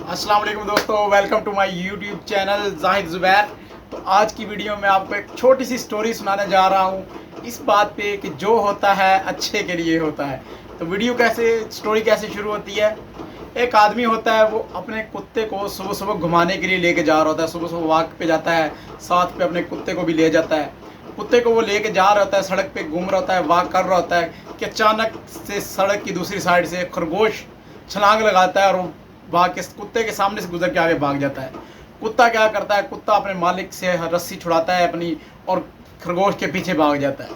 अस्सलाम वालेकुम दोस्तों, welcome to my YouTube channel Zahid Zubair. तो आज की वीडियो में आपको एक छोटी सी स्टोरी सुनाने जा रहा हूँ इस बात पे कि जो होता है अच्छे के लिए होता है। तो स्टोरी कैसे शुरू होती है। एक आदमी होता है, वो अपने कुत्ते को सुबह सुबह घुमाने के लिए लेके जा रहा होता है। सुबह सुबह वॉक पे जाता है, साथ पे अपने कुत्ते को भी ले जाता है। कुत्ते को वो लेके जा रहा होता है, सड़क पे घूम रहा होता है, वॉक कर रहा होता है कि अचानक से सड़क की दूसरी साइड से खरगोश छलांग लगाता है और वो भाग के कुत्ते के सामने से गुजर के आगे भाग जाता है। कुत्ता क्या करता है, कुत्ता अपने मालिक से रस्सी छुड़ाता है अपनी और खरगोश के पीछे भाग जाता है।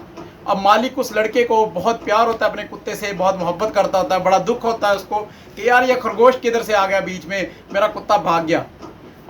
अब मालिक उस लड़के को बहुत प्यार होता है, अपने कुत्ते से बहुत मोहब्बत करता होता है। बड़ा दुख होता है उसको कि यार ये खरगोश किधर से आ गया, बीच में मेरा कुत्ता भाग गया।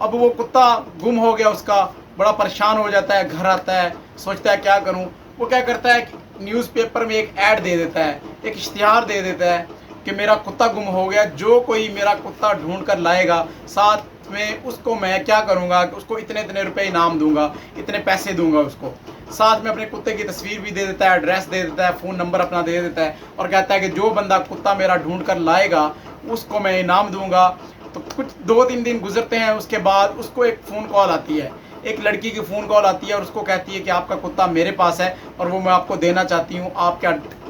अब वो कुत्ता गुम हो गया उसका, बड़ा परेशान हो जाता है। घर आता है, सोचता है क्या करूं। वो क्या करता है, न्यूज़पेपर में एक ऐड दे देता है, एक इश्तिहार दे देता है कि मेरा कुत्ता गुम हो गया, जो कोई मेरा कुत्ता ढूंढ कर लाएगा साथ में उसको मैं क्या करूंगा, उसको इतने इतने रुपए इनाम दूंगा, इतने पैसे दूंगा उसको। साथ में अपने कुत्ते की तस्वीर भी दे देता है, एड्रेस दे देता है, फ़ोन नंबर अपना दे देता है और कहता है कि जो बंदा कुत्ता मेरा ढूंढ कर लाएगा उसको मैं इनाम दूंगा। तो कुछ 2-3 दिन गुजरते हैं, उसके बाद उसको एक फ़ोन कॉल आती है, एक लड़की की फ़ोन कॉल आती है और उसको कहती है कि आपका कुत्ता मेरे पास है और वो मैं आपको देना चाहती हूँ, आपके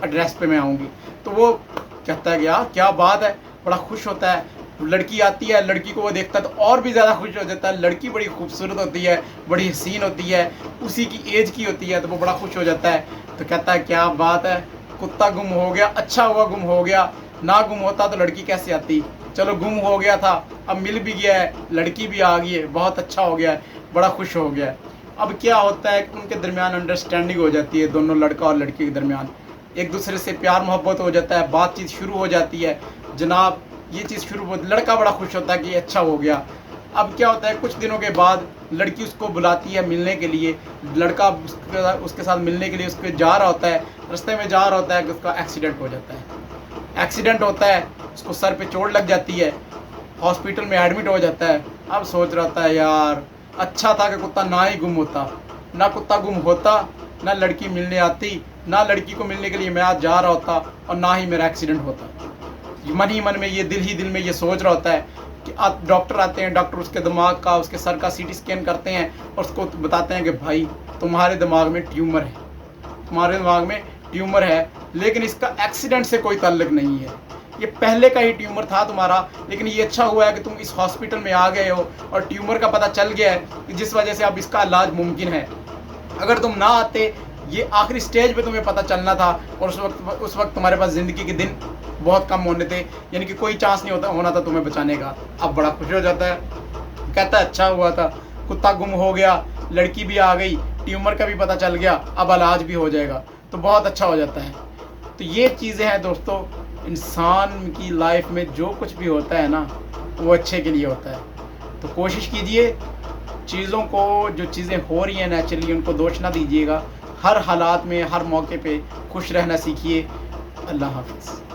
एड्रेस पे मैं आऊँगी। तो वो कहता है कि यार क्या बात है, बड़ा खुश होता है। लड़की आती है, लड़की को वो देखता है तो और भी ज़्यादा खुश हो जाता है। लड़की बड़ी खूबसूरत होती है, बड़ी हसीन होती है, उसी की एज की होती है, तो वो बड़ा खुश हो जाता है। तो कहता है क्या बात है, कुत्ता गुम हो गया, अच्छा हुआ गुम हो गया, ना गुम होता तो लड़की कैसे आती। चलो गुम हो गया था, अब मिल भी गया है, लड़की भी आ गई है, बहुत अच्छा हो गया है, बड़ा खुश हो गया है। अब क्या होता है कि उनके दरमियान अंडरस्टैंडिंग हो जाती है, दोनों लड़का और लड़की के दरमियान एक दूसरे से प्यार मोहब्बत हो जाता है, बातचीत शुरू हो जाती है। जनाब ये चीज़ शुरू हो, लड़का बड़ा खुश होता है कि अच्छा हो गया। अब क्या होता है, कुछ दिनों के बाद लड़की उसको बुलाती है मिलने के लिए। लड़का उसके साथ मिलने के लिए उसके जा रहा होता है, रास्ते में जा रहा होता है कि उसका एक्सीडेंट हो जाता है। एक्सीडेंट होता है, उसको सर पे चोट लग जाती है, हॉस्पिटल में एडमिट हो जाता है। अब सोच रहा था यार अच्छा था कि कुत्ता ना ही गुम होता, ना कुत्ता गुम होता, ना लड़की मिलने आती, ना लड़की को मिलने के लिए मैं आज जा रहा होता और ना ही मेरा एक्सीडेंट होता। मन ही मन में ये दिल ही दिल में ये सोच रहा होता है कि डॉक्टर आते हैं, डॉक्टर उसके दिमाग का, उसके सर का सीटी स्कैन करते हैं और उसको बताते हैं कि भाई तुम्हारे दिमाग में ट्यूमर है, तुम्हारे दिमाग में ट्यूमर है, लेकिन इसका एक्सीडेंट से कोई ताल्लुक नहीं है, ये पहले का ही ट्यूमर था तुम्हारा। लेकिन ये अच्छा हुआ है कि तुम इस हॉस्पिटल में आ गए हो और ट्यूमर का पता चल गया है, जिस वजह से अब इसका इलाज मुमकिन है। अगर तुम ना आते, ये आखिरी स्टेज पे तुम्हें पता चलना था और उस वक्त तुम्हारे पास ज़िंदगी के दिन बहुत कम होने थे, यानी कि कोई चांस नहीं होना था तुम्हें बचाने का। अब बड़ा खुश हो जाता है, कहता है अच्छा हुआ था, कुत्ता गुम हो गया, लड़की भी आ गई, ट्यूमर का भी पता चल गया, अब इलाज भी हो जाएगा, तो बहुत अच्छा हो जाता है। तो ये चीज़ें हैं दोस्तों, इंसान की लाइफ में जो कुछ भी होता है ना वो अच्छे के लिए होता है। तो कोशिश कीजिए चीज़ों को, जो चीज़ें हो रही हैं नेचुरली, उनको दोष ना दीजिएगा। हर हालात में, हर मौके पे खुश रहना सीखिए। अल्लाह हाफ़िज़।